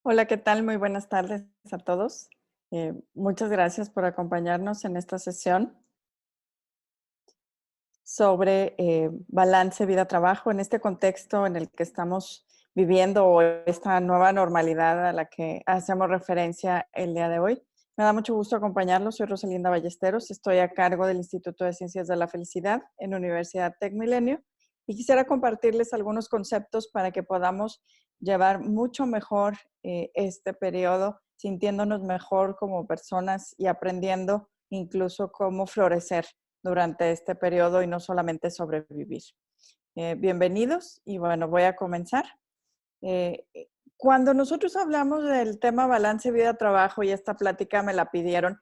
Hola, ¿qué tal? Muy buenas tardes a todos. Muchas gracias por acompañarnos en esta sesión sobre balance vida-trabajo en este contexto en el que estamos viviendo o esta nueva normalidad a la que hacemos referencia el día de hoy. Me da mucho gusto acompañarlos. Soy Rosalinda Ballesteros. Estoy a cargo del Instituto de Ciencias de la Felicidad en Universidad Tec Milenio y quisiera compartirles algunos conceptos para que podamos llevar mucho mejor este periodo, sintiéndonos mejor como personas y aprendiendo incluso cómo florecer durante este periodo y no solamente sobrevivir. Bienvenidos y bueno, voy a comenzar. Eh, Cuando nosotros hablamos del tema balance vida-trabajo y esta plática me la pidieron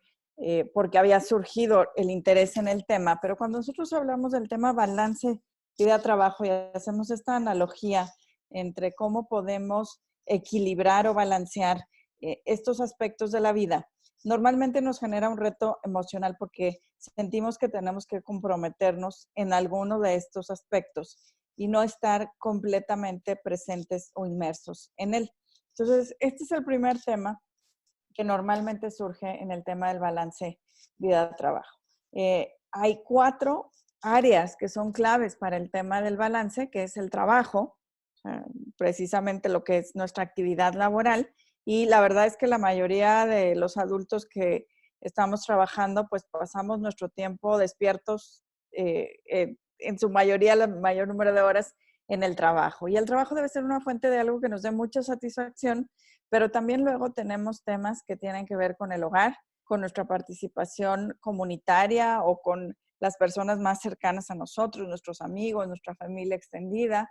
porque había surgido el interés en el tema, pero cuando nosotros hablamos del tema balance vida-trabajo y hacemos esta analogía entre cómo podemos equilibrar o balancear estos aspectos de la vida, normalmente nos genera un reto emocional porque sentimos que tenemos que comprometernos en alguno de estos aspectos y no estar completamente presentes o inmersos en él. Entonces, este es el primer tema que normalmente surge en el tema del balance vida-trabajo. Hay 4 áreas que son claves para el tema del balance, que es el trabajo, precisamente lo que es nuestra actividad laboral, y la verdad es que la mayoría de los adultos que estamos trabajando, pues pasamos nuestro tiempo despiertos, en su mayoría, el mayor número de horas en el trabajo. Y el trabajo debe ser una fuente de algo que nos dé mucha satisfacción, pero también luego tenemos temas que tienen que ver con el hogar, con nuestra participación comunitaria o con las personas más cercanas a nosotros, nuestros amigos, nuestra familia extendida.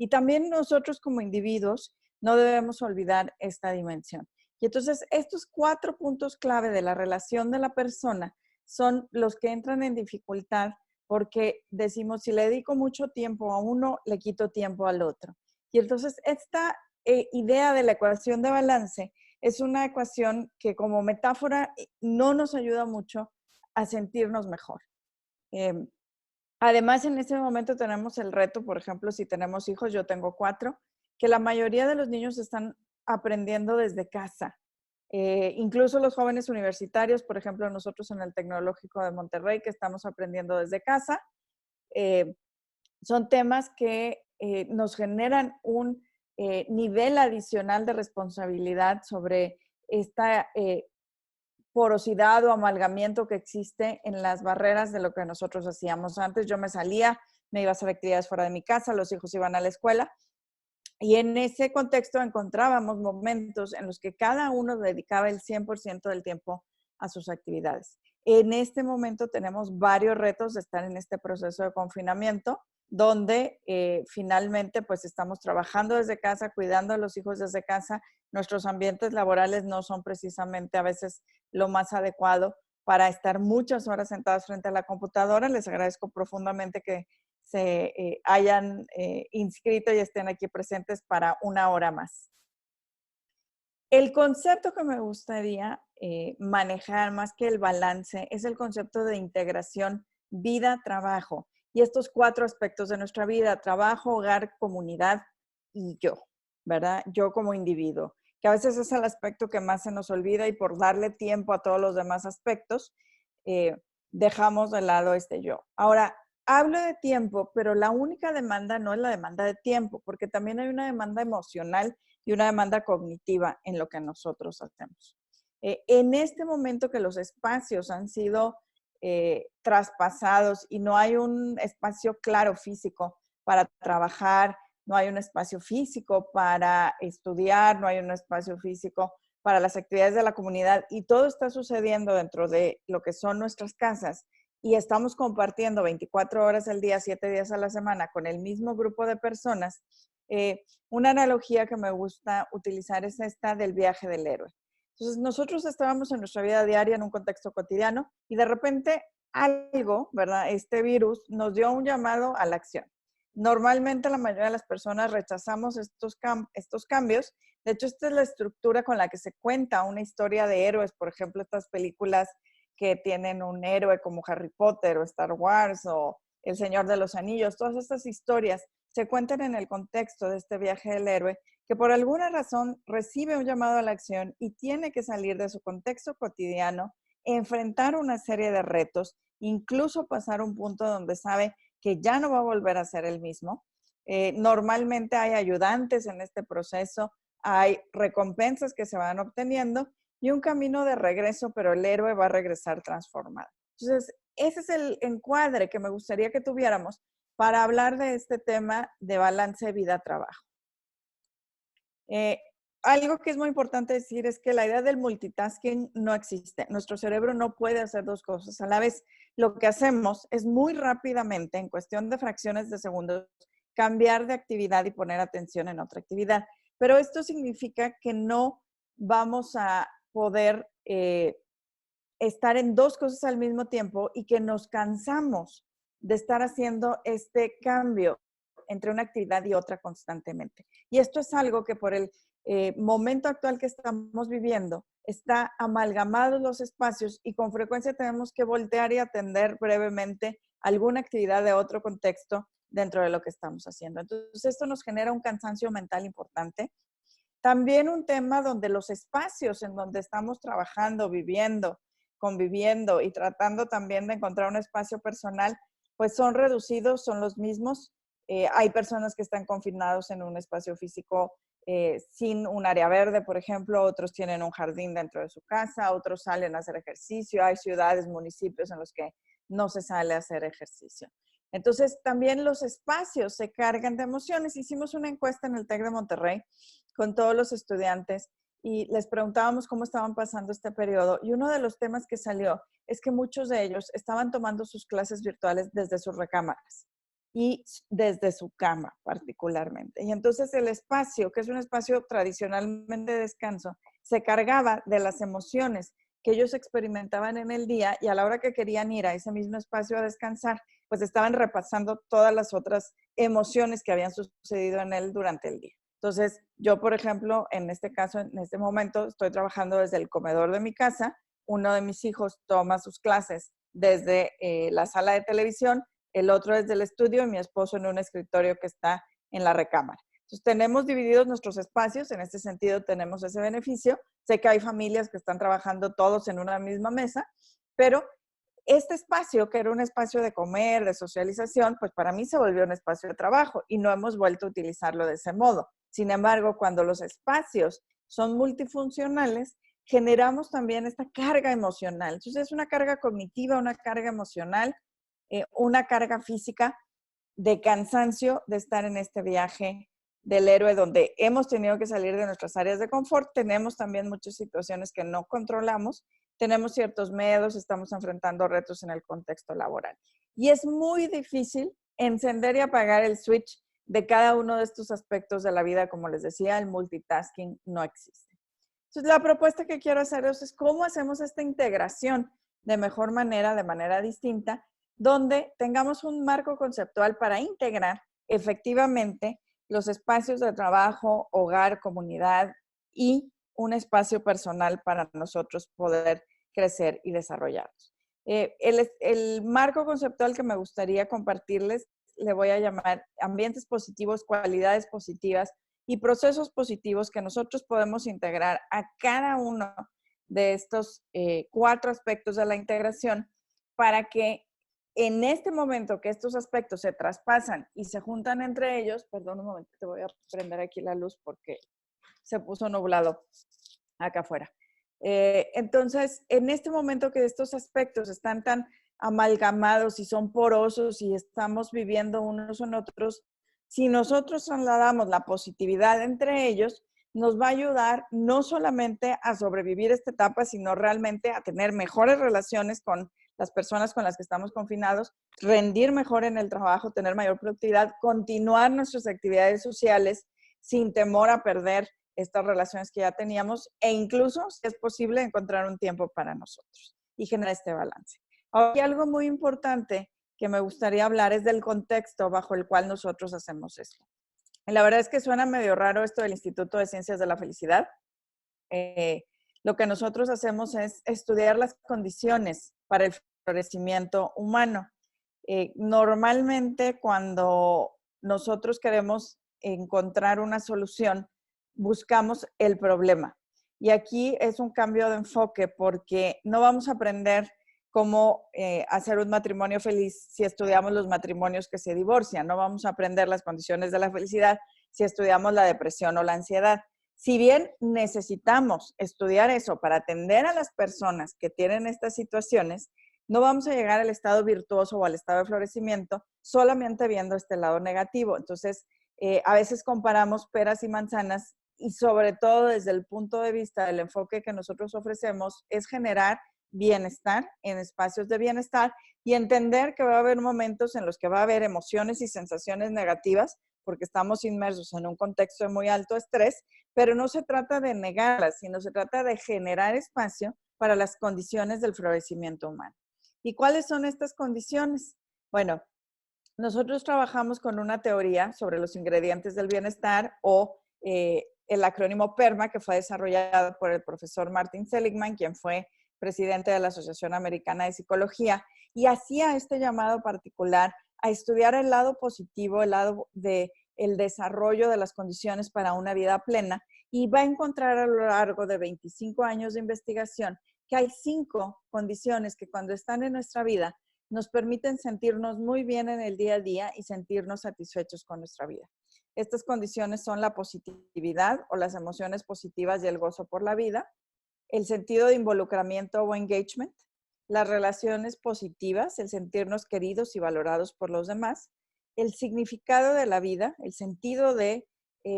Y también nosotros como individuos no debemos olvidar esta dimensión. Y entonces estos 4 puntos clave de la relación de la persona son los que entran en dificultad porque decimos, si le dedico mucho tiempo a uno, le quito tiempo al otro. Y entonces esta idea de la ecuación de balance es una ecuación que como metáfora no nos ayuda mucho a sentirnos mejor. Eh, Además, en ese momento tenemos el reto, por ejemplo, si tenemos hijos, yo tengo 4, que la mayoría de los niños están aprendiendo desde casa. Incluso los jóvenes universitarios, por ejemplo, nosotros en el Tecnológico de Monterrey, que estamos aprendiendo desde casa, eh, son temas que nos generan un nivel adicional de responsabilidad sobre esta porosidad o amalgamiento que existe en las barreras de lo que nosotros hacíamos antes. Yo me salía, me iba a hacer actividades fuera de mi casa, los hijos iban a la escuela y en ese contexto encontrábamos momentos en los que cada uno dedicaba el 100% del tiempo a sus actividades. En este momento tenemos varios retos de estar en este proceso de confinamiento, donde finalmente pues estamos trabajando desde casa, cuidando a los hijos desde casa. Nuestros ambientes laborales no son precisamente a veces lo más adecuado para estar muchas horas sentados frente a la computadora. Les agradezco profundamente que se hayan inscrito y estén aquí presentes para una hora más. El concepto que me gustaría manejar más que el balance es el concepto de integración vida-trabajo y estos 4 aspectos de nuestra vida, trabajo, hogar, comunidad y yo, ¿verdad? Yo como individuo, que a veces es el aspecto que más se nos olvida y por darle tiempo a todos los demás aspectos, eh, dejamos de lado este yo. Ahora, hablo de tiempo, pero la única demanda no es la demanda de tiempo, porque también hay una demanda emocional y una demanda cognitiva en lo que nosotros hacemos. En este momento que los espacios han sido traspasados y no hay un espacio claro físico para trabajar, no hay un espacio físico para estudiar, no hay un espacio físico para las actividades de la comunidad y todo está sucediendo dentro de lo que son nuestras casas y estamos compartiendo 24 horas al día, 7 días a la semana con el mismo grupo de personas, una analogía que me gusta utilizar es esta del viaje del héroe. Entonces, nosotros estábamos en nuestra vida diaria en un contexto cotidiano y de repente algo, ¿verdad? Este virus nos dio un llamado a la acción. Normalmente la mayoría de las personas rechazamos estos cambios. De hecho, esta es la estructura con la que se cuenta una historia de héroes. Por ejemplo, estas películas que tienen un héroe como Harry Potter o Star Wars o El Señor de los Anillos. Todas estas historias se cuentan en el contexto de este viaje del héroe, que por alguna razón recibe un llamado a la acción y tiene que salir de su contexto cotidiano, enfrentar una serie de retos, incluso pasar un punto donde sabe que ya no va a volver a ser el mismo. Normalmente hay ayudantes en este proceso, hay recompensas que se van obteniendo y un camino de regreso, pero el héroe va a regresar transformado. Entonces, ese es el encuadre que me gustaría que tuviéramos para hablar de este tema de balance vida-trabajo. Algo que es muy importante decir es que la idea del multitasking no existe. Nuestro cerebro no puede hacer dos cosas a la vez. Lo que hacemos es muy rápidamente, en cuestión de fracciones de segundos, cambiar de actividad y poner atención en otra actividad. Pero esto significa que no vamos a poder estar en dos cosas al mismo tiempo y que nos cansamos de estar haciendo este cambio entre una actividad y otra constantemente. Y esto es algo que por el momento actual que estamos viviendo, está amalgamados los espacios y con frecuencia tenemos que voltear y atender brevemente alguna actividad de otro contexto dentro de lo que estamos haciendo. Entonces, esto nos genera un cansancio mental importante. También un tema donde los espacios en donde estamos trabajando, viviendo, conviviendo y tratando también de encontrar un espacio personal, pues son reducidos, son los mismos. Hay personas que están confinados en un espacio físico sin un área verde, por ejemplo, otros tienen un jardín dentro de su casa, otros salen a hacer ejercicio, hay ciudades, municipios en los que no se sale a hacer ejercicio. Entonces, también los espacios se cargan de emociones. Hicimos una encuesta en el TEC de Monterrey con todos los estudiantes y les preguntábamos cómo estaban pasando este periodo. Y uno de los temas que salió es que muchos de ellos estaban tomando sus clases virtuales desde sus recámaras y desde su cama particularmente. Y entonces el espacio, que es un espacio tradicionalmente de descanso, se cargaba de las emociones que ellos experimentaban en el día y a la hora que querían ir a ese mismo espacio a descansar, pues estaban repasando todas las otras emociones que habían sucedido en él durante el día. Entonces, yo, por ejemplo, en este caso, en este momento, estoy trabajando desde el comedor de mi casa. Uno de mis hijos toma sus clases desde la sala de televisión, el otro desde el estudio y mi esposo en un escritorio que está en la recámara. Entonces, tenemos divididos nuestros espacios, en este sentido tenemos ese beneficio. Sé que hay familias que están trabajando todos en una misma mesa, pero este espacio, que era un espacio de comer, de socialización, pues para mí se volvió un espacio de trabajo y no hemos vuelto a utilizarlo de ese modo. Sin embargo, cuando los espacios son multifuncionales, generamos también esta carga emocional. Entonces, es una carga cognitiva, una carga emocional, una carga física de cansancio de estar en este viaje del héroe donde hemos tenido que salir de nuestras áreas de confort. Tenemos también muchas situaciones que no controlamos, tenemos ciertos miedos, estamos enfrentando retos en el contexto laboral. Y es muy difícil encender y apagar el switch de cada uno de estos aspectos de la vida. Como les decía, el multitasking no existe. Entonces, la propuesta que quiero haceros es cómo hacemos esta integración de mejor manera, de manera distinta, donde tengamos un marco conceptual para integrar efectivamente los espacios de trabajo, hogar, comunidad y un espacio personal para nosotros poder crecer y desarrollarnos. El marco conceptual que me gustaría compartirles le voy a llamar ambientes positivos, cualidades positivas y procesos positivos que nosotros podemos integrar a cada uno de estos 4 aspectos de la integración para que en este momento que estos aspectos se traspasan y se juntan entre ellos, perdón un momento, te voy a prender aquí la luz porque se puso nublado acá afuera. Entonces, en este momento que estos aspectos están tan amalgamados y son porosos y estamos viviendo unos en otros, si nosotros trasladamos la positividad entre ellos, nos va a ayudar no solamente a sobrevivir esta etapa, sino realmente a tener mejores relaciones con las personas con las que estamos confinados, rendir mejor en el trabajo, tener mayor productividad, continuar nuestras actividades sociales sin temor a perder estas relaciones que ya teníamos e incluso, si es posible, encontrar un tiempo para nosotros y generar este balance. Aquí algo muy importante que me gustaría hablar es del contexto bajo el cual nosotros hacemos esto. La verdad es que suena medio raro esto del Instituto de Ciencias de la Felicidad. Lo que nosotros hacemos es estudiar las condiciones para el florecimiento humano. Normalmente cuando nosotros queremos encontrar una solución, buscamos el problema. Y aquí es un cambio de enfoque porque no vamos a aprender cómo hacer un matrimonio feliz si estudiamos los matrimonios que se divorcian. No vamos a aprender las condiciones de la felicidad si estudiamos la depresión o la ansiedad. Si bien necesitamos estudiar eso para atender a las personas que tienen estas situaciones, no vamos a llegar al estado virtuoso o al estado de florecimiento solamente viendo este lado negativo. Entonces, a veces comparamos peras y manzanas y sobre todo desde el punto de vista del enfoque que nosotros ofrecemos es generar bienestar en espacios de bienestar y entender que va a haber momentos en los que va a haber emociones y sensaciones negativas porque estamos inmersos en un contexto de muy alto estrés, pero no se trata de negarlas, sino se trata de generar espacio para las condiciones del florecimiento humano. ¿Y cuáles son estas condiciones? Bueno, nosotros trabajamos con una teoría sobre los ingredientes del bienestar o el acrónimo PERMA, que fue desarrollado por el profesor Martin Seligman, quien fue presidente de la Asociación Americana de Psicología, y hacía este llamado particular a estudiar el lado positivo, el lado del desarrollo de las condiciones para una vida plena, y va a encontrar a lo largo de 25 años de investigación que hay 5 condiciones que cuando están en nuestra vida nos permiten sentirnos muy bien en el día a día y sentirnos satisfechos con nuestra vida. Estas condiciones son la positividad o las emociones positivas y el gozo por la vida, el sentido de involucramiento o engagement, las relaciones positivas, el sentirnos queridos y valorados por los demás, el significado de la vida, el sentido de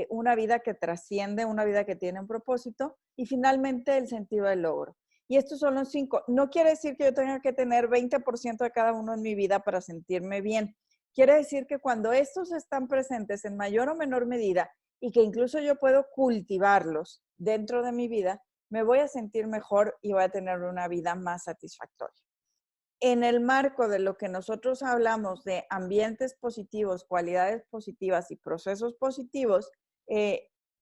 una vida que trasciende, una vida que tiene un propósito, y finalmente el sentido del logro. Y estos son los 5. No quiere decir que yo tenga que tener 20% de cada uno en mi vida para sentirme bien. Quiere decir que cuando estos están presentes en mayor o menor medida y que incluso yo puedo cultivarlos dentro de mi vida, me voy a sentir mejor y voy a tener una vida más satisfactoria. En el marco de lo que nosotros hablamos de ambientes positivos, cualidades positivas y procesos positivos,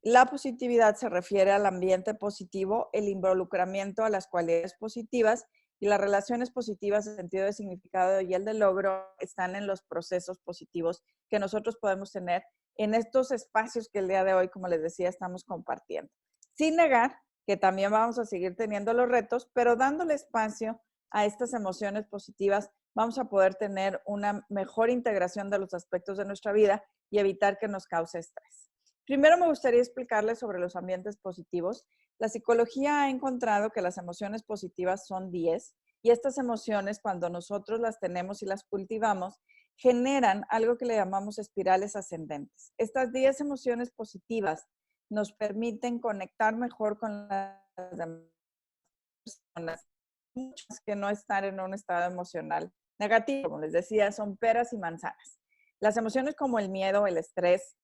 la positividad se refiere al ambiente positivo, el involucramiento a las cualidades positivas y las relaciones positivas, el sentido de significado y el de logro están en los procesos positivos que nosotros podemos tener en estos espacios que el día de hoy, como les decía, estamos compartiendo. Sin negar que también vamos a seguir teniendo los retos, pero dándole espacio a estas emociones positivas, vamos a poder tener una mejor integración de los aspectos de nuestra vida y evitar que nos cause estrés. Primero me gustaría explicarles sobre los ambientes positivos. La psicología ha encontrado que las emociones positivas son 10 y estas emociones, cuando nosotros las tenemos y las cultivamos, generan algo que le llamamos espirales ascendentes. Estas 10 emociones positivas nos permiten conectar mejor con las demás personas, muchas que no están en un estado emocional negativo. Como les decía, son peras y manzanas. Las emociones como el miedo, el estrés,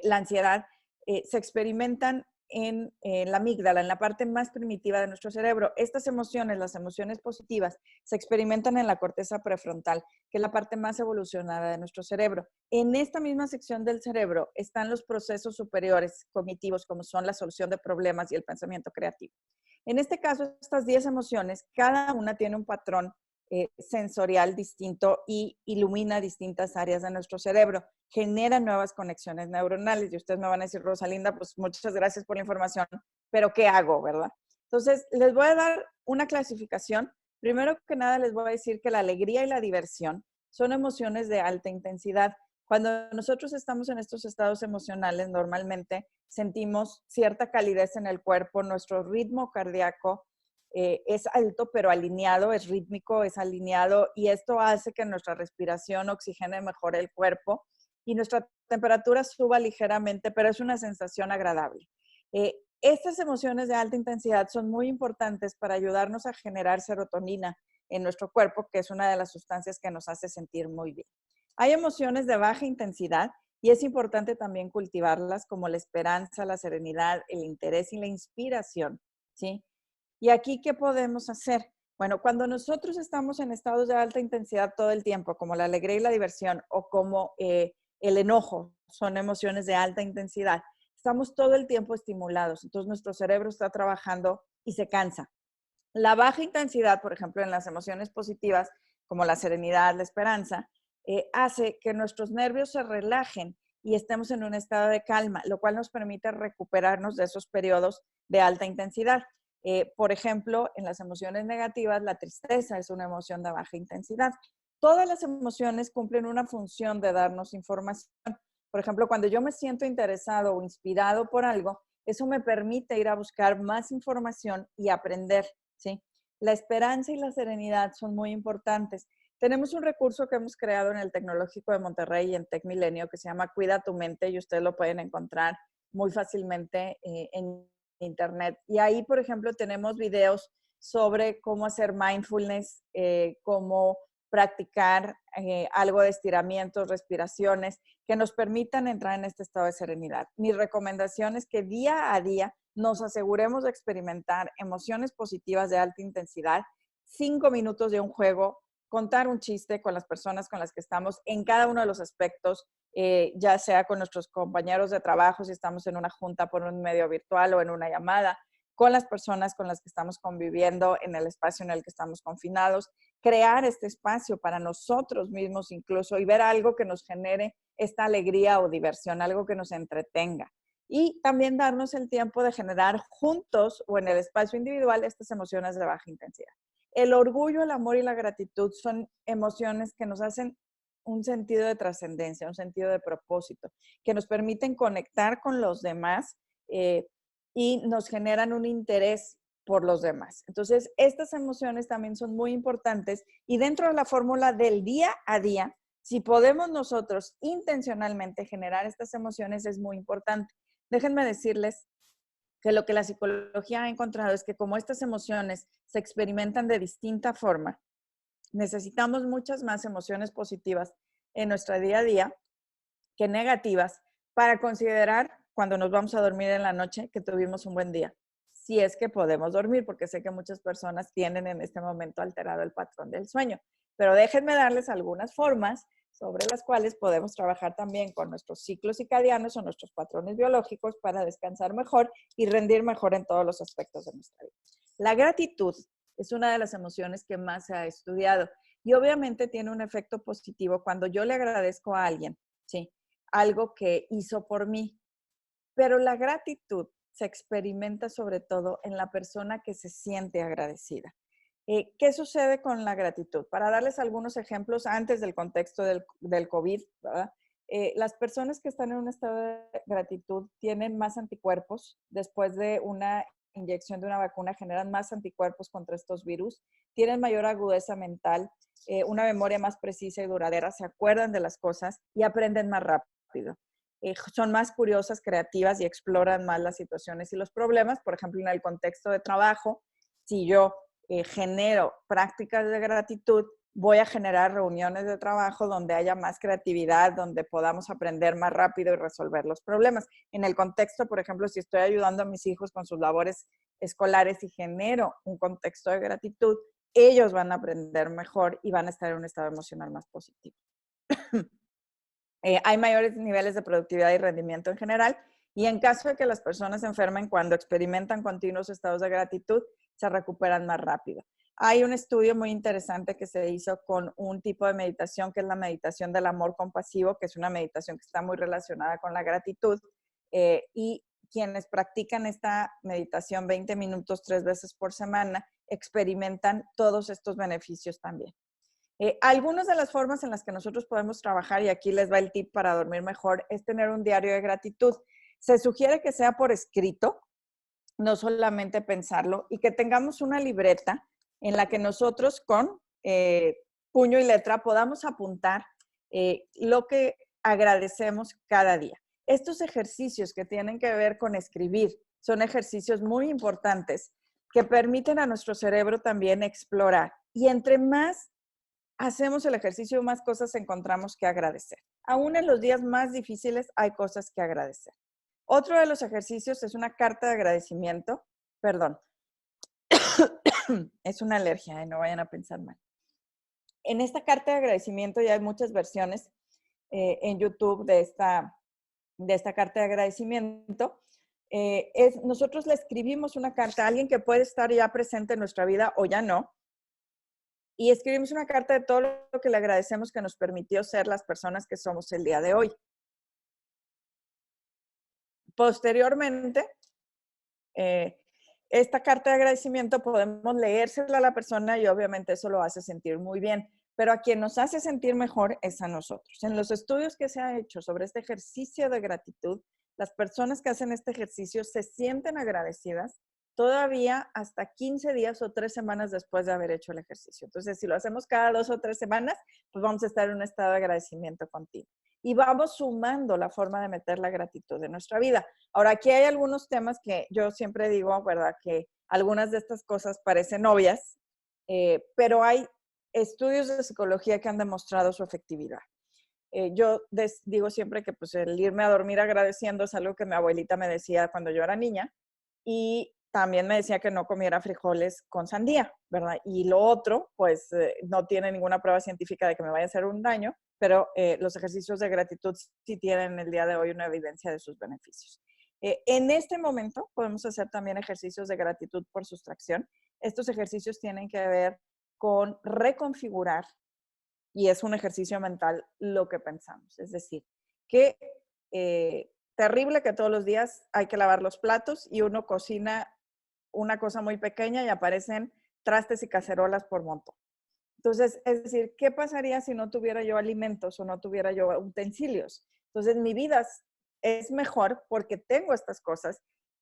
la ansiedad, se experimentan en la amígdala, en la parte más primitiva de nuestro cerebro. Estas emociones, las emociones positivas, se experimentan en la corteza prefrontal, que es la parte más evolucionada de nuestro cerebro. En esta misma sección del cerebro están los procesos superiores cognitivos, como son la solución de problemas y el pensamiento creativo. En este caso, estas 10 emociones, cada una tiene un patrón sensorial distinto y ilumina distintas áreas de nuestro cerebro, genera nuevas conexiones neuronales. Y ustedes me van a decir, Rosalinda, pues muchas gracias por la información, pero ¿qué hago, verdad? Entonces, les voy a dar una clasificación. Primero que nada, les voy a decir que la alegría y la diversión son emociones de alta intensidad. Cuando nosotros estamos en estos estados emocionales, normalmente sentimos cierta calidez en el cuerpo, nuestro ritmo cardíaco es alto, pero alineado, es rítmico, es alineado, y esto hace que nuestra respiración oxigene mejor el cuerpo y nuestra temperatura suba ligeramente, pero es una sensación agradable. Estas emociones de alta intensidad son muy importantes para ayudarnos a generar serotonina en nuestro cuerpo, que es una de las sustancias que nos hace sentir muy bien. Hay emociones de baja intensidad y es importante también cultivarlas, como la esperanza, la serenidad, el interés y la inspiración, ¿sí? ¿Y aquí qué podemos hacer? Bueno, cuando nosotros estamos en estados de alta intensidad todo el tiempo, como la alegría y la diversión o como el enojo, son emociones de alta intensidad, estamos todo el tiempo estimulados. Entonces nuestro cerebro está trabajando y se cansa. La baja intensidad, por ejemplo, en las emociones positivas, como la serenidad, la esperanza, hace que nuestros nervios se relajen y estemos en un estado de calma, lo cual nos permite recuperarnos de esos periodos de alta intensidad. Por ejemplo, en las emociones negativas, la tristeza es una emoción de baja intensidad. Todas las emociones cumplen una función de darnos información. Por ejemplo, cuando yo me siento interesado o inspirado por algo, eso me permite ir a buscar más información y aprender, ¿sí? La esperanza y la serenidad son muy importantes. Tenemos un recurso que hemos creado en el Tecnológico de Monterrey y en TecMilenio que se llama Cuida tu mente y ustedes lo pueden encontrar muy fácilmente en internet. Y ahí, por ejemplo, tenemos videos sobre cómo hacer mindfulness, cómo practicar algo de estiramientos, respiraciones, que nos permitan entrar en este estado de serenidad. Mi recomendación es que día a día nos aseguremos de experimentar emociones positivas de alta intensidad, 5 minutos de un juego, contar un chiste con las personas con las que estamos en cada uno de los aspectos, ya sea con nuestros compañeros de trabajo, si estamos en una junta por un medio virtual o en una llamada, con las personas con las que estamos conviviendo en el espacio en el que estamos confinados, crear este espacio para nosotros mismos incluso y ver algo que nos genere esta alegría o diversión, algo que nos entretenga. Y también darnos el tiempo de generar juntos o en el espacio individual estas emociones de baja intensidad. El orgullo, el amor y la gratitud son emociones que nos hacen un sentido de trascendencia, un sentido de propósito, que nos permiten conectar con los demás y nos generan un interés por los demás. Entonces, estas emociones también son muy importantes y dentro de la fórmula del día a día, si podemos nosotros intencionalmente generar estas emociones es muy importante. Déjenme decirles que lo que la psicología ha encontrado es que como estas emociones se experimentan de distinta forma, necesitamos muchas más emociones positivas en nuestro día a día que negativas para considerar cuando nos vamos a dormir en la noche que tuvimos un buen día. Si es que podemos dormir, porque sé que muchas personas tienen en este momento alterado el patrón del sueño. Pero déjenme darles algunas formas sobre las cuales podemos trabajar también con nuestros ciclos circadianos o nuestros patrones biológicos para descansar mejor y rendir mejor en todos los aspectos de nuestra vida. La gratitud es una de las emociones que más se ha estudiado y obviamente tiene un efecto positivo cuando yo le agradezco a alguien, ¿sí? Algo que hizo por mí. Pero la gratitud se experimenta sobre todo en la persona que se siente agradecida. ¿Qué sucede con la gratitud? Para darles algunos ejemplos antes del contexto del COVID, ¿verdad? Las personas que están en un estado de gratitud tienen más anticuerpos. Después de una inyección de una vacuna generan más anticuerpos contra estos virus, tienen mayor agudeza mental, una memoria más precisa y duradera, se acuerdan de las cosas y aprenden más rápido. Son más curiosas, creativas y exploran más las situaciones y los problemas. Por ejemplo, en el contexto de trabajo, si yo genero prácticas de gratitud, voy a generar reuniones de trabajo donde haya más creatividad, donde podamos aprender más rápido y resolver los problemas. En el contexto, por ejemplo, si estoy ayudando a mis hijos con sus labores escolares y genero un contexto de gratitud, ellos van a aprender mejor y van a estar en un estado emocional más positivo. Hay mayores niveles de productividad y rendimiento en general, y en caso de que las personas se enfermen, cuando experimentan continuos estados de gratitud, se recuperan más rápido. Hay un estudio muy interesante que se hizo con un tipo de meditación que es la meditación del amor compasivo, que es una meditación que está muy relacionada con la gratitud, y quienes practican esta meditación 20 minutos 3 veces por semana experimentan todos estos beneficios también. Algunas de las formas en las que nosotros podemos trabajar, y aquí les va el tip para dormir mejor, es tener un diario de gratitud. Se sugiere que sea por escrito, no solamente pensarlo, y que tengamos una libreta en la que nosotros con puño y letra podamos apuntar lo que agradecemos cada día. Estos ejercicios que tienen que ver con escribir son ejercicios muy importantes que permiten a nuestro cerebro también explorar. Y entre más hacemos el ejercicio, más cosas encontramos que agradecer. Aún en los días más difíciles hay cosas que agradecer. Otro de los ejercicios es una carta de agradecimiento. Perdón, es una alergia, no vayan a pensar mal. En esta carta de agradecimiento ya hay muchas versiones en YouTube de esta carta de agradecimiento. Nosotros le escribimos una carta a alguien que puede estar ya presente en nuestra vida o ya no, y escribimos una carta de todo lo que le agradecemos que nos permitió ser las personas que somos el día de hoy. Posteriormente, esta carta de agradecimiento podemos leérsela a la persona y obviamente eso lo hace sentir muy bien, pero a quien nos hace sentir mejor es a nosotros. En los estudios que se ha hecho sobre este ejercicio de gratitud, las personas que hacen este ejercicio se sienten agradecidas todavía hasta 15 días o 3 semanas después de haber hecho el ejercicio. Entonces, si lo hacemos cada 2 o 3 semanas, pues vamos a estar en un estado de agradecimiento continuo. Y vamos sumando la forma de meter la gratitud en nuestra vida. Ahora, aquí hay algunos temas que yo siempre digo, ¿verdad? Que algunas de estas cosas parecen obvias, pero hay estudios de psicología que han demostrado su efectividad. Yo digo siempre que pues, el irme a dormir agradeciendo es algo que mi abuelita me decía cuando yo era niña y también me decía que no comiera frijoles con sandía, ¿verdad? Y lo otro, pues no tiene ninguna prueba científica de que me vaya a hacer un daño, pero los ejercicios de gratitud sí tienen el día de hoy una evidencia de sus beneficios. En este momento podemos hacer también ejercicios de gratitud por sustracción. Estos ejercicios tienen que ver con reconfigurar, y es un ejercicio mental, lo que pensamos. Es decir, que terrible que todos los días hay que lavar los platos y uno cocina una cosa muy pequeña y aparecen trastes y cacerolas por montón. Entonces, es decir, ¿qué pasaría si no tuviera yo alimentos o no tuviera yo utensilios? Entonces, mi vida es mejor porque tengo estas cosas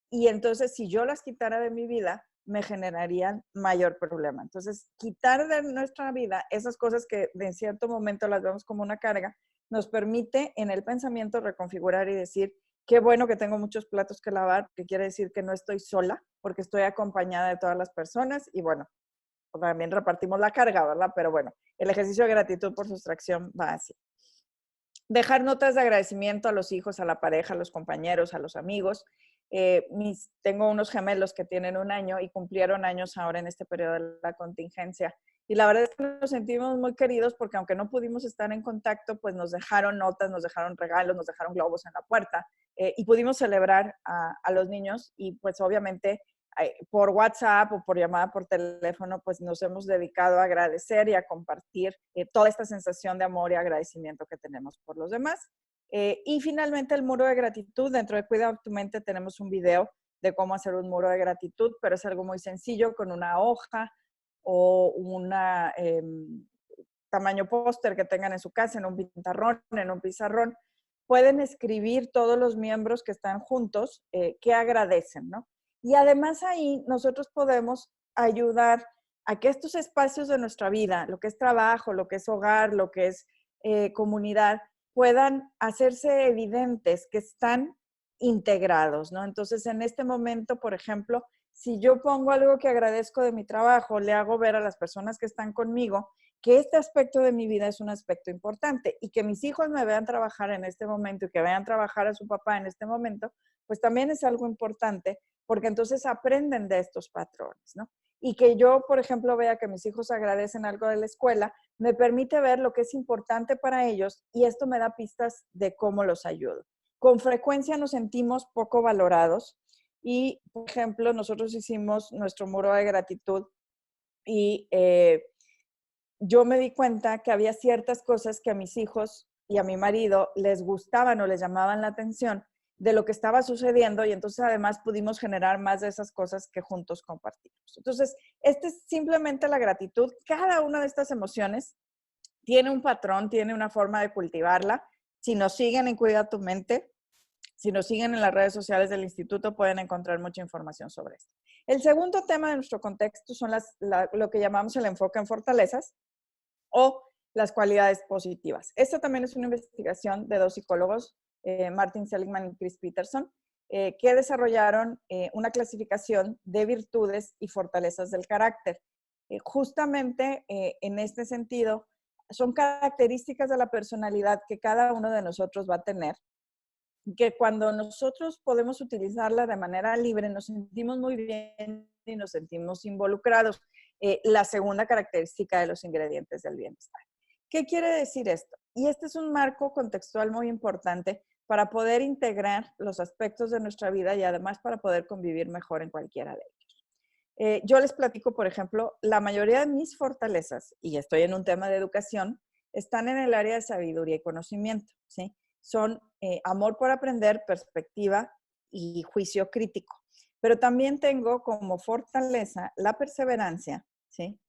y entonces si yo las quitara de mi vida, me generarían mayor problema. Entonces, quitar de nuestra vida esas cosas que de cierto momento las vemos como una carga, nos permite en el pensamiento reconfigurar y decir, qué bueno que tengo muchos platos que lavar, que quiere decir que no estoy sola, porque estoy acompañada de todas las personas y bueno, también repartimos la carga, ¿verdad? Pero bueno, el ejercicio de gratitud por sustracción va así. Dejar notas de agradecimiento a los hijos, a la pareja, a los compañeros, a los amigos. Tengo unos gemelos que tienen 1 año y cumplieron años ahora en este periodo de la contingencia. Y la verdad es que nos sentimos muy queridos porque aunque no pudimos estar en contacto, pues nos dejaron notas, nos dejaron regalos, nos dejaron globos en la puerta y pudimos celebrar a los niños y pues obviamente por WhatsApp o por llamada por teléfono, pues nos hemos dedicado a agradecer y a compartir toda esta sensación de amor y agradecimiento que tenemos por los demás. Y finalmente el muro de gratitud. Dentro de Cuida tu Mente tenemos un video de cómo hacer un muro de gratitud, pero es algo muy sencillo con una hoja o una tamaño póster que tengan en su casa, en un pintarrón, en un pizarrón. Pueden escribir todos los miembros que están juntos que agradecen, ¿no? Y además ahí nosotros podemos ayudar a que estos espacios de nuestra vida, lo que es trabajo, lo que es hogar, lo que es comunidad, puedan hacerse evidentes que están integrados, ¿no? Entonces, en este momento, por ejemplo, si yo pongo algo que agradezco de mi trabajo, le hago ver a las personas que están conmigo que este aspecto de mi vida es un aspecto importante y que mis hijos me vean trabajar en este momento y que vean trabajar a su papá en este momento, pues también es algo importante porque entonces aprenden de estos patrones, ¿no? Y que yo, por ejemplo, vea que mis hijos agradecen algo de la escuela, me permite ver lo que es importante para ellos y esto me da pistas de cómo los ayudo. Con frecuencia nos sentimos poco valorados y, por ejemplo, nosotros hicimos nuestro muro de gratitud y yo me di cuenta que había ciertas cosas que a mis hijos y a mi marido les gustaban o les llamaban la atención de lo que estaba sucediendo y entonces además pudimos generar más de esas cosas que juntos compartimos. Entonces, este es simplemente la gratitud. Cada una de estas emociones tiene un patrón, tiene una forma de cultivarla. Si nos siguen en Cuida tu Mente, si nos siguen en las redes sociales del instituto, pueden encontrar mucha información sobre esto. El segundo tema de nuestro contexto son lo que llamamos el enfoque en fortalezas o las cualidades positivas. Esta también es una investigación de 2 psicólogos, Martin Seligman y Chris Peterson, que desarrollaron una clasificación de virtudes y fortalezas del carácter. Justamente en este sentido, son características de la personalidad que cada uno de nosotros va a tener, que cuando nosotros podemos utilizarla de manera libre, nos sentimos muy bien y nos sentimos involucrados. La segunda característica de los ingredientes del bienestar. ¿Qué quiere decir esto? Y este es un marco contextual muy importante para poder integrar los aspectos de nuestra vida y además para poder convivir mejor en cualquiera de ellos. Yo les platico, por ejemplo, la mayoría de mis fortalezas, y estoy en un tema de educación, están en el área de sabiduría y conocimiento, ¿sí? Son amor por aprender, perspectiva y juicio crítico. Pero también tengo como fortaleza la perseverancia, ¿sí?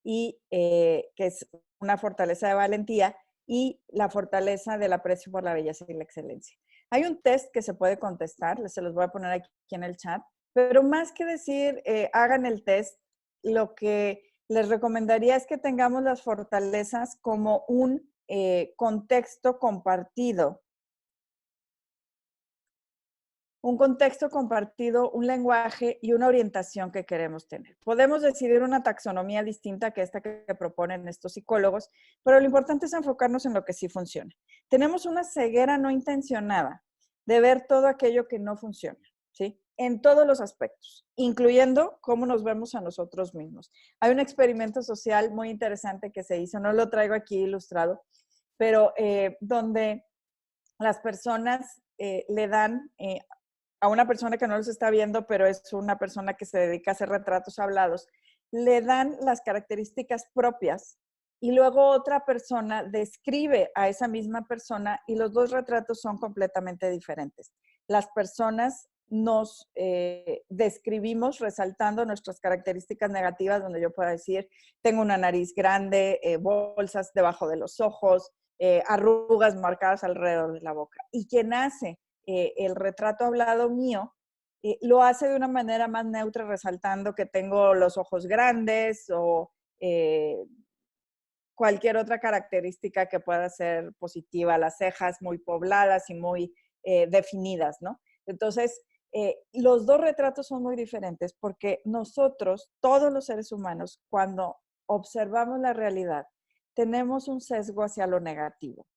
Y que es una fortaleza de valentía y la fortaleza del aprecio por la belleza y la excelencia. Hay un test que se puede contestar, se los voy a poner aquí en el chat, pero más que decir hagan el test, lo que les recomendaría es que tengamos las fortalezas como un contexto compartido, un lenguaje y una orientación que queremos tener. Podemos decidir una taxonomía distinta que esta que proponen estos psicólogos, pero lo importante es enfocarnos en lo que sí funciona. Tenemos una ceguera no intencionada de ver todo aquello que no funciona, ¿sí? En todos los aspectos, incluyendo cómo nos vemos a nosotros mismos. Hay un experimento social muy interesante que se hizo, no lo traigo aquí ilustrado, pero donde las personas le dan a una persona que no los está viendo, pero es una persona que se dedica a hacer retratos hablados, le dan las características propias y luego otra persona describe a esa misma persona y los dos retratos son completamente diferentes. Las personas nos describimos resaltando nuestras características negativas, donde yo puedo decir, tengo una nariz grande, bolsas debajo de los ojos, arrugas marcadas alrededor de la boca. Y quien hace el retrato hablado mío, lo hace de una manera más neutra, resaltando que tengo los ojos grandes o cualquier otra característica que pueda ser positiva, las cejas muy pobladas y muy definidas, ¿no? Entonces, los dos retratos son muy diferentes porque nosotros, todos los seres humanos, cuando observamos la realidad, tenemos un sesgo hacia lo negativo.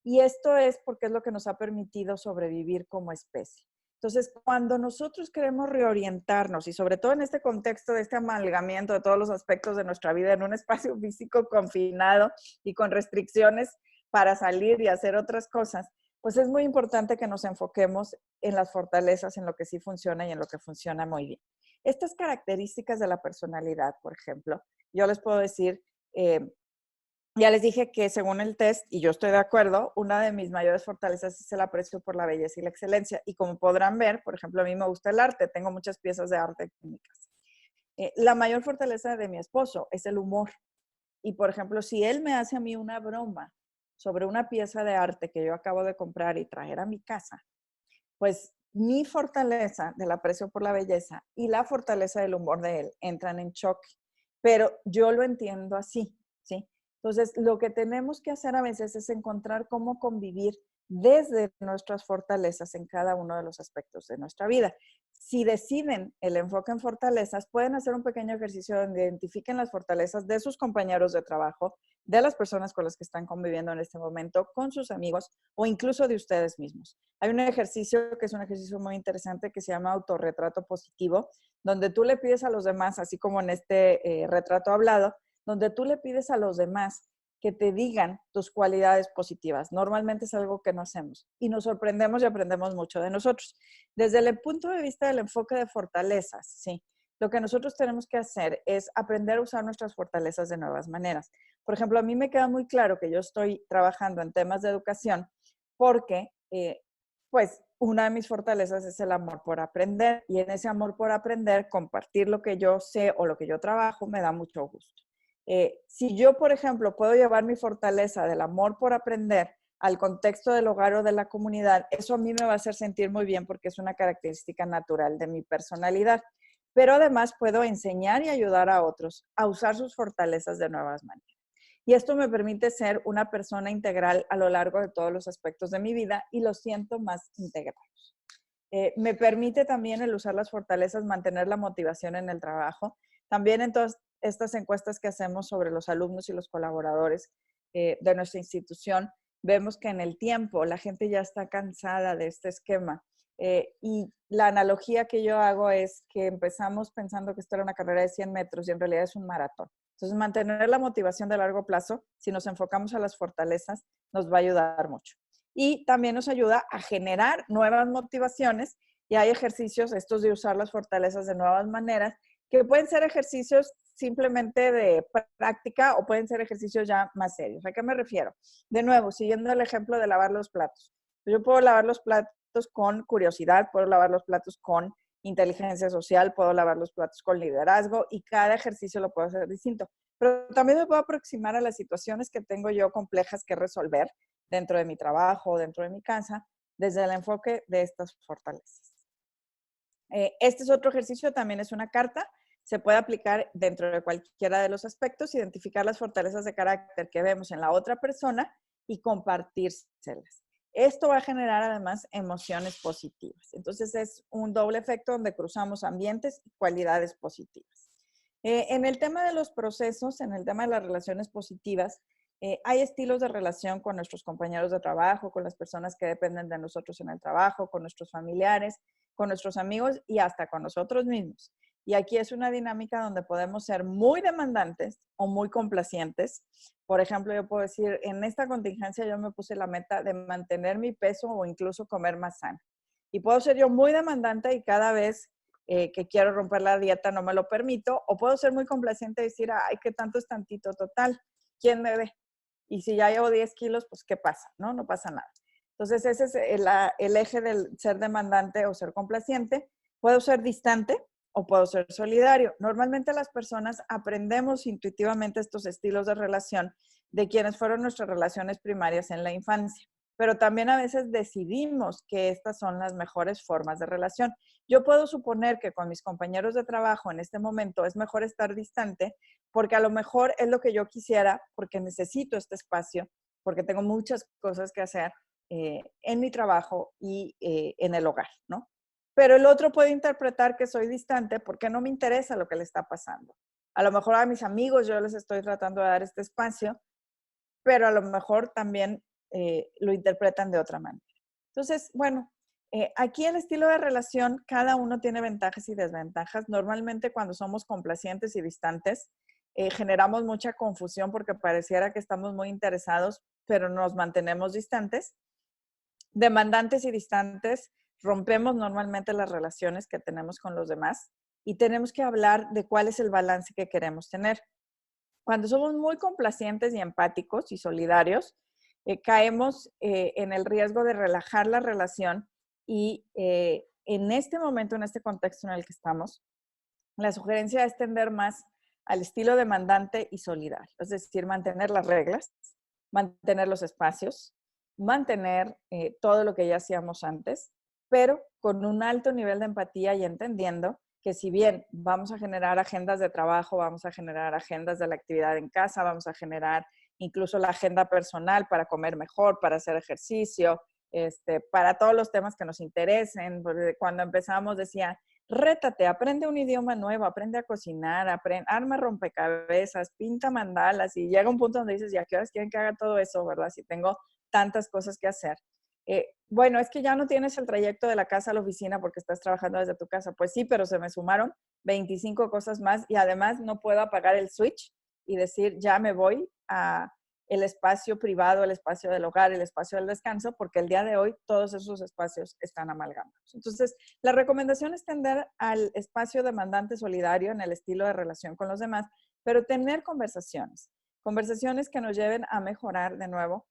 Y esto es porque es lo que nos ha permitido sobrevivir como especie. Entonces, cuando nosotros queremos reorientarnos, y sobre todo en este contexto de este amalgamiento de todos los aspectos de nuestra vida en un espacio físico confinado y con restricciones para salir y hacer otras cosas, pues es muy importante que nos enfoquemos en las fortalezas, en lo que sí funciona y en lo que funciona muy bien. Estas características de la personalidad, por ejemplo, yo les puedo decir, ya les dije que según el test, y yo estoy de acuerdo, una de mis mayores fortalezas es el aprecio por la belleza y la excelencia. Y como podrán ver, por ejemplo, a mí me gusta el arte, tengo muchas piezas de arte en mi casa. La mayor fortaleza de mi esposo es el humor. Y por ejemplo, si él me hace a mí una broma sobre una pieza de arte que yo acabo de comprar y traer a mi casa, pues mi fortaleza del aprecio por la belleza y la fortaleza del humor de él entran en choque. Pero yo lo entiendo así, ¿sí? Entonces, lo que tenemos que hacer a veces es encontrar cómo convivir desde nuestras fortalezas en cada uno de los aspectos de nuestra vida. Si deciden el enfoque en fortalezas, pueden hacer un pequeño ejercicio donde identifiquen las fortalezas de sus compañeros de trabajo, de las personas con las que están conviviendo en este momento, con sus amigos o incluso de ustedes mismos. Hay un ejercicio que es un ejercicio muy interesante que se llama autorretrato positivo, donde tú le pides a los demás, así como en este retrato hablado, donde tú le pides a los demás que te digan tus cualidades positivas. Normalmente es algo que no hacemos y nos sorprendemos y aprendemos mucho de nosotros. Desde el punto de vista del enfoque de fortalezas, sí, lo que nosotros tenemos que hacer es aprender a usar nuestras fortalezas de nuevas maneras. Por ejemplo, a mí me queda muy claro que yo estoy trabajando en temas de educación porque, pues, una de mis fortalezas es el amor por aprender y en ese amor por aprender, compartir lo que yo sé o lo que yo trabajo me da mucho gusto. Si yo, por ejemplo, puedo llevar mi fortaleza del amor por aprender al contexto del hogar o de la comunidad, eso a mí me va a hacer sentir muy bien porque es una característica natural de mi personalidad. Pero además puedo enseñar y ayudar a otros a usar sus fortalezas de nuevas maneras. Y esto me permite ser una persona integral a lo largo de todos los aspectos de mi vida y los siento más integrados. Me permite también el usar las fortalezas, mantener la motivación en el trabajo. También en todas estas encuestas que hacemos sobre los alumnos y los colaboradores de nuestra institución, vemos que en el tiempo la gente ya está cansada de este esquema. Y la analogía que yo hago es que empezamos pensando que esto era una carrera de 100 metros y en realidad es un maratón. Entonces, mantener la motivación de largo plazo, si nos enfocamos a las fortalezas, nos va a ayudar mucho. Y también nos ayuda a generar nuevas motivaciones y hay ejercicios, estos de usar las fortalezas de nuevas maneras, que pueden ser ejercicios simplemente de práctica o pueden ser ejercicios ya más serios. ¿A qué me refiero? De nuevo, siguiendo el ejemplo de lavar los platos. Yo puedo lavar los platos con curiosidad, puedo lavar los platos con inteligencia social, puedo lavar los platos con liderazgo y cada ejercicio lo puedo hacer distinto. Pero también me puedo aproximar a las situaciones que tengo yo complejas que resolver dentro de mi trabajo, dentro de mi casa, desde el enfoque de estas fortalezas. Este es otro ejercicio, también es una carta. Se puede aplicar dentro de cualquiera de los aspectos, identificar las fortalezas de carácter que vemos en la otra persona y compartírselas. Esto va a generar además emociones positivas. Entonces es un doble efecto donde cruzamos ambientes y cualidades positivas. En el tema de los procesos, en el tema de las relaciones positivas, hay estilos de relación con nuestros compañeros de trabajo, con las personas que dependen de nosotros en el trabajo, con nuestros familiares, con nuestros amigos y hasta con nosotros mismos. Y aquí es una dinámica donde podemos ser muy demandantes o muy complacientes. Por ejemplo, yo puedo decir, en esta contingencia yo me puse la meta de mantener mi peso o incluso comer más sano. Y puedo ser yo muy demandante y cada vez que quiero romper la dieta no me lo permito. O puedo ser muy complaciente y decir, ay, qué tanto es tantito total. ¿Quién me ve? Y si ya llevo 10 kilos, pues ¿qué pasa? No, no pasa nada. Entonces ese es el eje del ser demandante o ser complaciente. Puedo ser distante o puedo ser solidario. Normalmente las personas aprendemos intuitivamente estos estilos de relación de quienes fueron nuestras relaciones primarias en la infancia, pero también a veces decidimos que estas son las mejores formas de relación. Yo puedo suponer que con mis compañeros de trabajo en este momento es mejor estar distante porque a lo mejor es lo que yo quisiera, porque necesito este espacio, porque tengo muchas cosas que hacer en mi trabajo y en el hogar, ¿no? Pero el otro puede interpretar que soy distante porque no me interesa lo que le está pasando. A lo mejor a mis amigos yo les estoy tratando de dar este espacio, pero a lo mejor también lo interpretan de otra manera. Entonces, bueno, aquí el estilo de relación, cada uno tiene ventajas y desventajas. Normalmente cuando somos complacientes y distantes, generamos mucha confusión porque pareciera que estamos muy interesados, pero nos mantenemos distantes. Demandantes y distantes, rompemos normalmente las relaciones que tenemos con los demás y tenemos que hablar de cuál es el balance que queremos tener. Cuando somos muy complacientes y empáticos y solidarios, caemos en el riesgo de relajar la relación y en este momento, en este contexto en el que estamos, la sugerencia es tender más al estilo demandante y solidario, es decir, mantener las reglas, mantener los espacios, mantener todo lo que ya hacíamos antes, pero con un alto nivel de empatía y entendiendo que si bien vamos a generar agendas de trabajo, vamos a generar agendas de la actividad en casa, vamos a generar incluso la agenda personal para comer mejor, para hacer ejercicio, para todos los temas que nos interesen. Cuando empezamos decía, rétate, aprende un idioma nuevo, aprende a cocinar, arma rompecabezas, pinta mandalas y llega un punto donde dices, ¿y a qué horas quieren que haga todo eso, verdad? Si tengo tantas cosas que hacer. Bueno, es que ya no tienes el trayecto de la casa a la oficina porque estás trabajando desde tu casa. Pues sí, pero se me sumaron 25 cosas más y además no puedo apagar el switch y decir, ya me voy a el espacio privado, el espacio del hogar, el espacio del descanso, porque el día de hoy todos esos espacios están amalgamados. Entonces, la recomendación es tender al espacio demandante solidario en el estilo de relación con los demás, pero tener conversaciones que nos lleven a mejorar de nuevo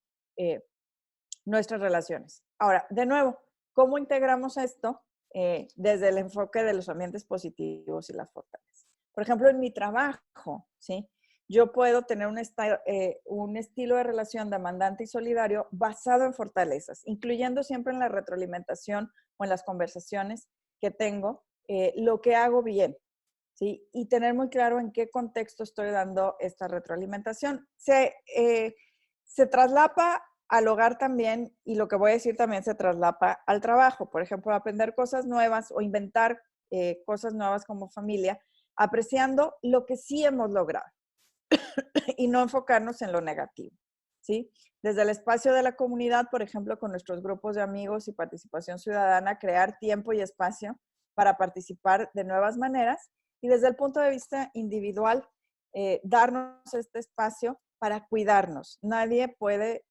nuestras relaciones. Ahora, de nuevo, ¿cómo integramos esto desde el enfoque de los ambientes positivos y las fortalezas? Por ejemplo, en mi trabajo, ¿sí? Yo puedo tener un estilo de relación demandante y solidario basado en fortalezas, incluyendo siempre en la retroalimentación o en las conversaciones que tengo, lo que hago bien, ¿sí? Y tener muy claro en qué contexto estoy dando esta retroalimentación. Se traslapa al hogar también, y lo que voy a decir también se traslapa al trabajo. Por ejemplo, aprender cosas nuevas o inventar cosas nuevas como familia, apreciando lo que sí hemos logrado y no enfocarnos en lo negativo, ¿sí? Desde el espacio de la comunidad, por ejemplo, con nuestros grupos de amigos y participación ciudadana, crear tiempo y espacio para participar de nuevas maneras y desde el punto de vista individual, darnos este espacio para cuidarnos. Nadie puede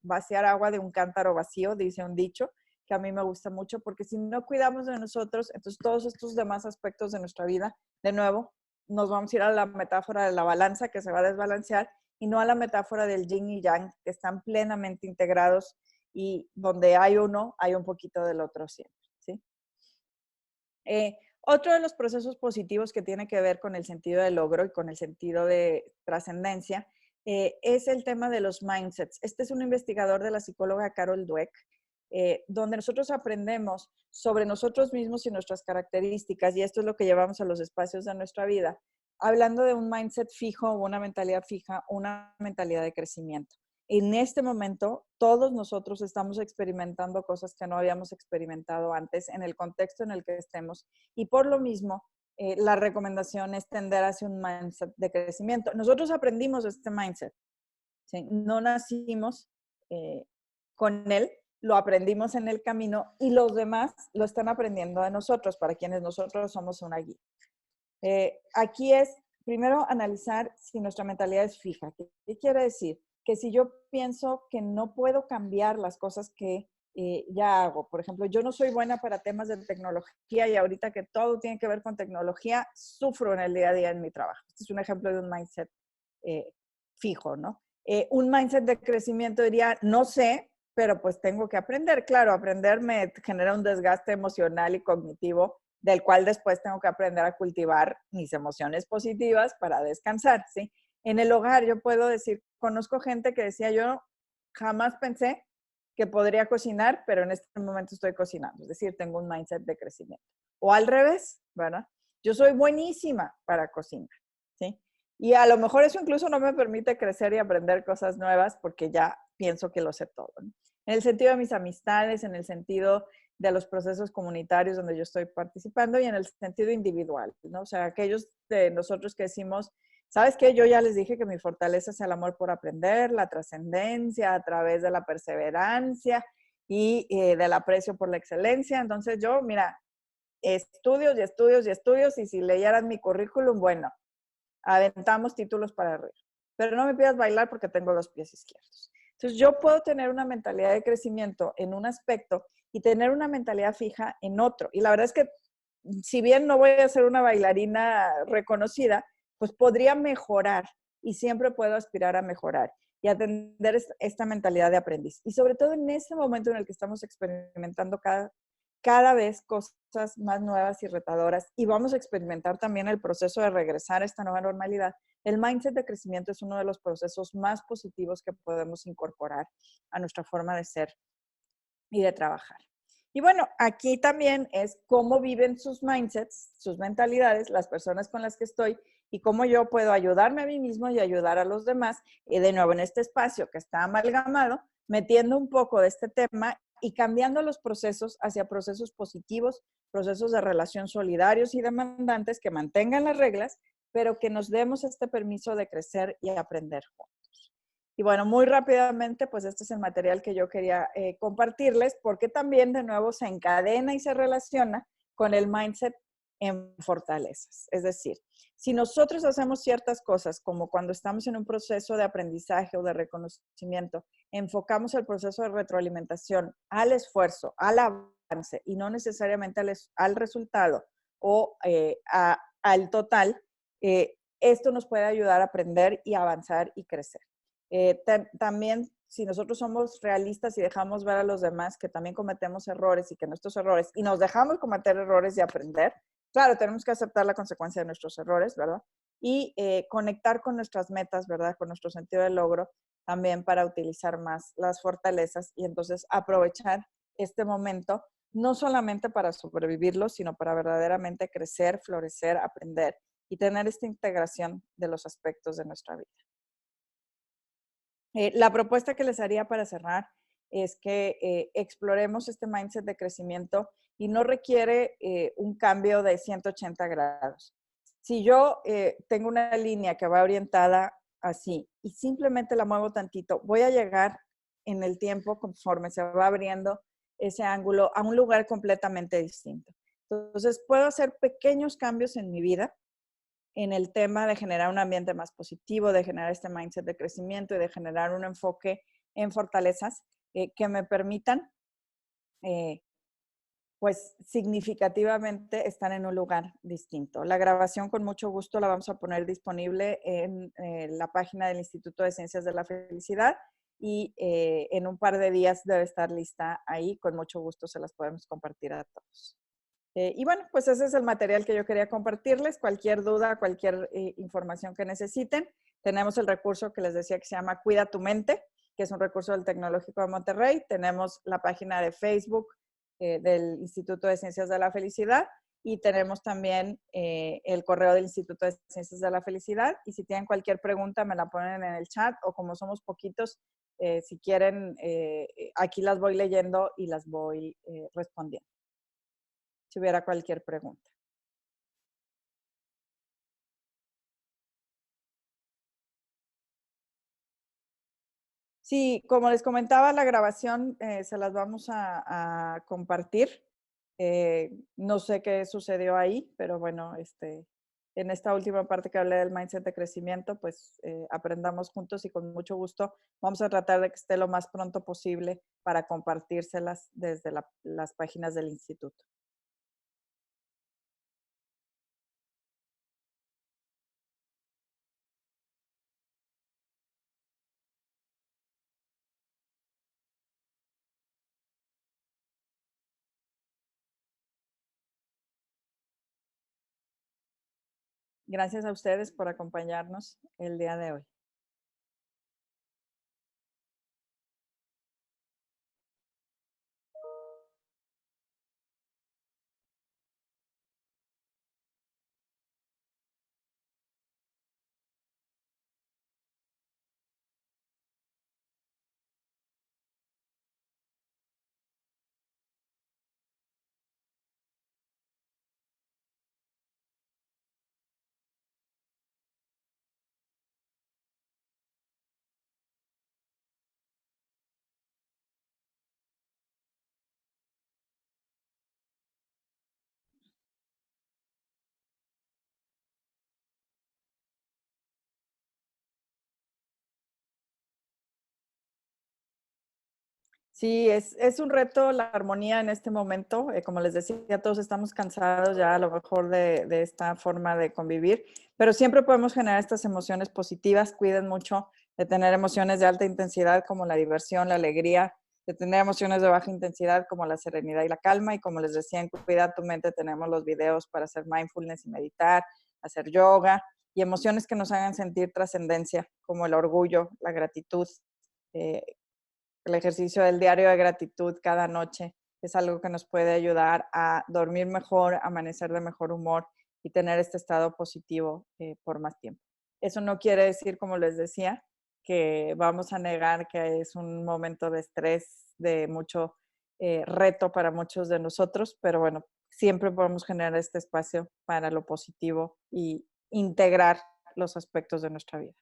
vaciar agua de un cántaro vacío, dice un dicho, que a mí me gusta mucho, porque si no cuidamos de nosotros, entonces todos estos demás aspectos de nuestra vida, de nuevo, nos vamos a ir a la metáfora de la balanza que se va a desbalancear y no a la metáfora del yin y yang, que están plenamente integrados y donde hay uno, hay un poquito del otro siempre, ¿sí? Otro de los procesos positivos que tiene que ver con el sentido de logro y con el sentido de trascendencia es el tema de los mindsets. Este es un investigador de la psicóloga Carol Dweck, donde nosotros aprendemos sobre nosotros mismos y nuestras características, y esto es lo que llevamos a los espacios de nuestra vida, hablando de un mindset fijo, una mentalidad fija, una mentalidad de crecimiento. En este momento, todos nosotros estamos experimentando cosas que no habíamos experimentado antes en el contexto en el que estemos, y por lo mismo, la recomendación es tender hacia un mindset de crecimiento. Nosotros aprendimos este mindset, ¿sí? No nacimos con él, lo aprendimos en el camino y los demás lo están aprendiendo de nosotros, para quienes nosotros somos una guía. Aquí es, primero, analizar si nuestra mentalidad es fija. ¿Qué quiere decir? Que si yo pienso que no puedo cambiar las cosas que ya hago, por ejemplo, yo no soy buena para temas de tecnología y ahorita que todo tiene que ver con tecnología, sufro en el día a día en mi trabajo. Este es un ejemplo de un mindset fijo, ¿no? Un mindset de crecimiento diría, no sé, pero pues tengo que aprender. Claro, aprender me genera un desgaste emocional y cognitivo del cual después tengo que aprender a cultivar mis emociones positivas para descansar, ¿sí? En el hogar yo puedo decir, conozco gente que decía, yo jamás pensé que podría cocinar, pero en este momento estoy cocinando, es decir, tengo un mindset de crecimiento. O al revés, ¿verdad? Yo soy buenísima para cocinar, ¿sí? Y a lo mejor eso incluso no me permite crecer y aprender cosas nuevas porque ya pienso que lo sé todo, ¿no? En el sentido de mis amistades, en el sentido de los procesos comunitarios donde yo estoy participando y en el sentido individual, ¿no? O sea, aquellos de nosotros que decimos, ¿sabes qué? Yo ya les dije que mi fortaleza es el amor por aprender, la trascendencia a través de la perseverancia y del aprecio por la excelencia. Entonces yo, mira, estudios y estudios y estudios y si leyeran mi currículum, bueno, aventamos títulos para arriba. Pero no me pidas bailar porque tengo los pies izquierdos. Entonces yo puedo tener una mentalidad de crecimiento en un aspecto y tener una mentalidad fija en otro. Y la verdad es que si bien no voy a ser una bailarina reconocida, pues podría mejorar y siempre puedo aspirar a mejorar y a tener esta mentalidad de aprendiz. Y sobre todo en este momento en el que estamos experimentando cada vez cosas más nuevas y retadoras y vamos a experimentar también el proceso de regresar a esta nueva normalidad. El mindset de crecimiento es uno de los procesos más positivos que podemos incorporar a nuestra forma de ser y de trabajar. Y bueno, aquí también es cómo viven sus mindsets, sus mentalidades, las personas con las que estoy y cómo yo puedo ayudarme a mí mismo y ayudar a los demás. Y de nuevo en este espacio que está amalgamado, metiendo un poco de este tema y cambiando los procesos hacia procesos positivos, procesos de relación solidarios y demandantes que mantengan las reglas, pero que nos demos este permiso de crecer y aprender juntos. Y bueno, muy rápidamente, pues este es el material que yo quería compartirles, porque también de nuevo se encadena y se relaciona con el mindset en fortalezas. Es decir, si nosotros hacemos ciertas cosas, como cuando estamos en un proceso de aprendizaje o de reconocimiento, enfocamos el proceso de retroalimentación al esfuerzo, al avance y no necesariamente al resultado o al total, esto nos puede ayudar a aprender y avanzar y crecer. También, si nosotros somos realistas y dejamos ver a los demás que también cometemos errores y que nuestros errores, y nos dejamos cometer errores y aprender, claro, tenemos que aceptar la consecuencia de nuestros errores, ¿verdad? Y conectar con nuestras metas, ¿verdad? Con nuestro sentido de logro, también para utilizar más las fortalezas y entonces aprovechar este momento, no solamente para sobrevivirlo, sino para verdaderamente crecer, florecer, aprender y tener esta integración de los aspectos de nuestra vida. La propuesta que les haría para cerrar es que exploremos este mindset de crecimiento y no requiere un cambio de 180 grados. Si yo tengo una línea que va orientada así y simplemente la muevo tantito, voy a llegar en el tiempo conforme se va abriendo ese ángulo a un lugar completamente distinto. Entonces, puedo hacer pequeños cambios en mi vida en el tema de generar un ambiente más positivo, de generar este mindset de crecimiento y de generar un enfoque en fortalezas que me permitan eh, pues significativamente están en un lugar distinto. La grabación con mucho gusto la vamos a poner disponible en la página del Instituto de Ciencias de la Felicidad y en un par de días debe estar lista ahí. Con mucho gusto se las podemos compartir a todos. Y bueno, pues ese es el material que yo quería compartirles. Cualquier duda, cualquier información que necesiten, tenemos el recurso que les decía que se llama Cuida tu Mente, que es un recurso del Tecnológico de Monterrey. Tenemos la página de Facebook del Instituto de Ciencias de la Felicidad y tenemos también el correo del Instituto de Ciencias de la Felicidad. Y si tienen cualquier pregunta, me la ponen en el chat o como somos poquitos, si quieren, aquí las voy leyendo y las voy respondiendo si hubiera cualquier pregunta. Sí, como les comentaba, la grabación se las vamos a compartir. No sé qué sucedió ahí, pero bueno, en esta última parte que hablé del mindset de crecimiento, pues aprendamos juntos y con mucho gusto vamos a tratar de que esté lo más pronto posible para compartírselas desde las páginas del instituto. Gracias a ustedes por acompañarnos el día de hoy. Sí, es un reto la armonía en este momento. Como les decía, todos estamos cansados ya a lo mejor de esta forma de convivir, pero siempre podemos generar estas emociones positivas. Cuiden mucho de tener emociones de alta intensidad como la diversión, la alegría, de tener emociones de baja intensidad como la serenidad y la calma. Y como les decía, en Cuida tu Mente tenemos los videos para hacer mindfulness y meditar, hacer yoga y emociones que nos hagan sentir trascendencia como el orgullo, la gratitud. eh, el ejercicio del diario de gratitud cada noche es algo que nos puede ayudar a dormir mejor, amanecer de mejor humor y tener este estado positivo por más tiempo. Eso no quiere decir, como les decía, que vamos a negar que es un momento de estrés, de mucho reto para muchos de nosotros, pero bueno, siempre podemos generar este espacio para lo positivo y integrar los aspectos de nuestra vida.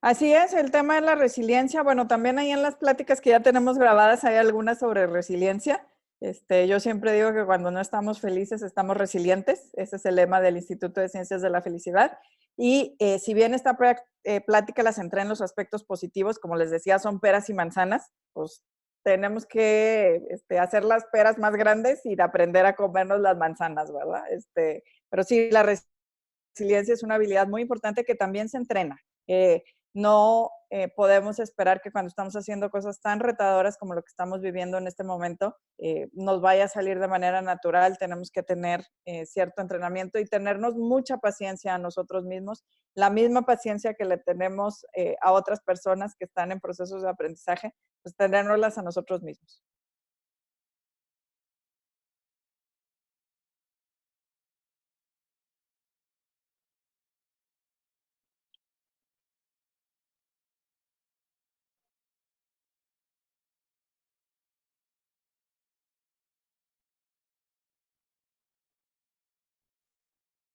Así es, el tema de la resiliencia. Bueno, también ahí en las pláticas que ya tenemos grabadas hay algunas sobre resiliencia. Yo siempre digo que cuando no estamos felices estamos resilientes. Ese es el lema del Instituto de Ciencias de la Felicidad. Y si bien esta plática la centré en los aspectos positivos, como les decía, son peras y manzanas, pues tenemos que hacer las peras más grandes y aprender a comernos las manzanas, ¿verdad? Pero sí, la resiliencia es una habilidad muy importante que también se entrena. No podemos esperar que cuando estamos haciendo cosas tan retadoras como lo que estamos viviendo en este momento, nos vaya a salir de manera natural. Tenemos que tener cierto entrenamiento y tenernos mucha paciencia a nosotros mismos, la misma paciencia que le tenemos a otras personas que están en procesos de aprendizaje, pues tenernoslas a nosotros mismos.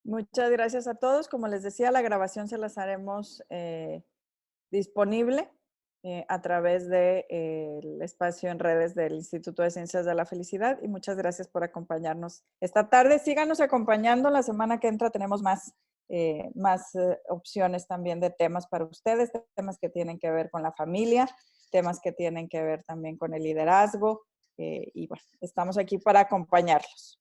Muchas gracias a todos. Como les decía, la grabación se las haremos disponible a través del espacio en redes del Instituto de Ciencias de la Felicidad. Y muchas gracias por acompañarnos esta tarde. Síganos acompañando. La semana que entra tenemos más opciones también de temas para ustedes, temas que tienen que ver con la familia, temas que tienen que ver también con el liderazgo. Y bueno, estamos aquí para acompañarlos.